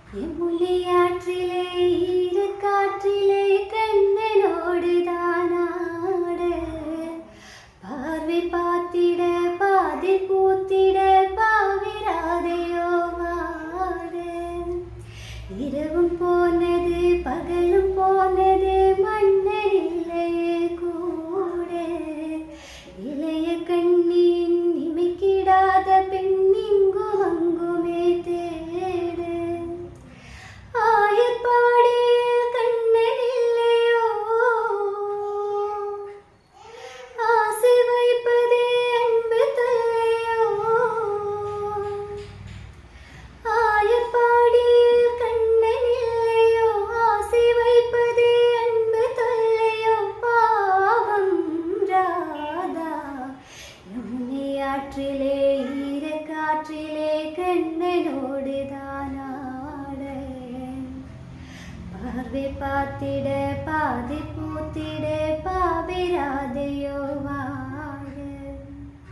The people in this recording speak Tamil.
யமுனையாற்றிலே ஈரக்காற்றிலே கண்ணனோடு தானாட பார்வை பார்த்திட பாதி பூத்திட பாவிராதையோ வாட இரவும் போனது பகலும் போனது மன்னன் இல்லையே கூட இளைய கண்ணின் இமைக்கிடாத பெண்ணிங்கும் அங்குமே தேடு ஆயப்பாடியில் கண்ணன் இல்லையோ ஆசை வைப்பதே அன்பு தொல்லையோ ஆயப்பாடியில் கண்ணன் இல்லையோ ஆசை வைப்பதே அன்பு தொல்லையோ பாவம் ராதா யமுனையாற்றிலே ஈரக்காற்றிலே கண்ணனோடு தானாட பார்வை பார்த்திட பாதி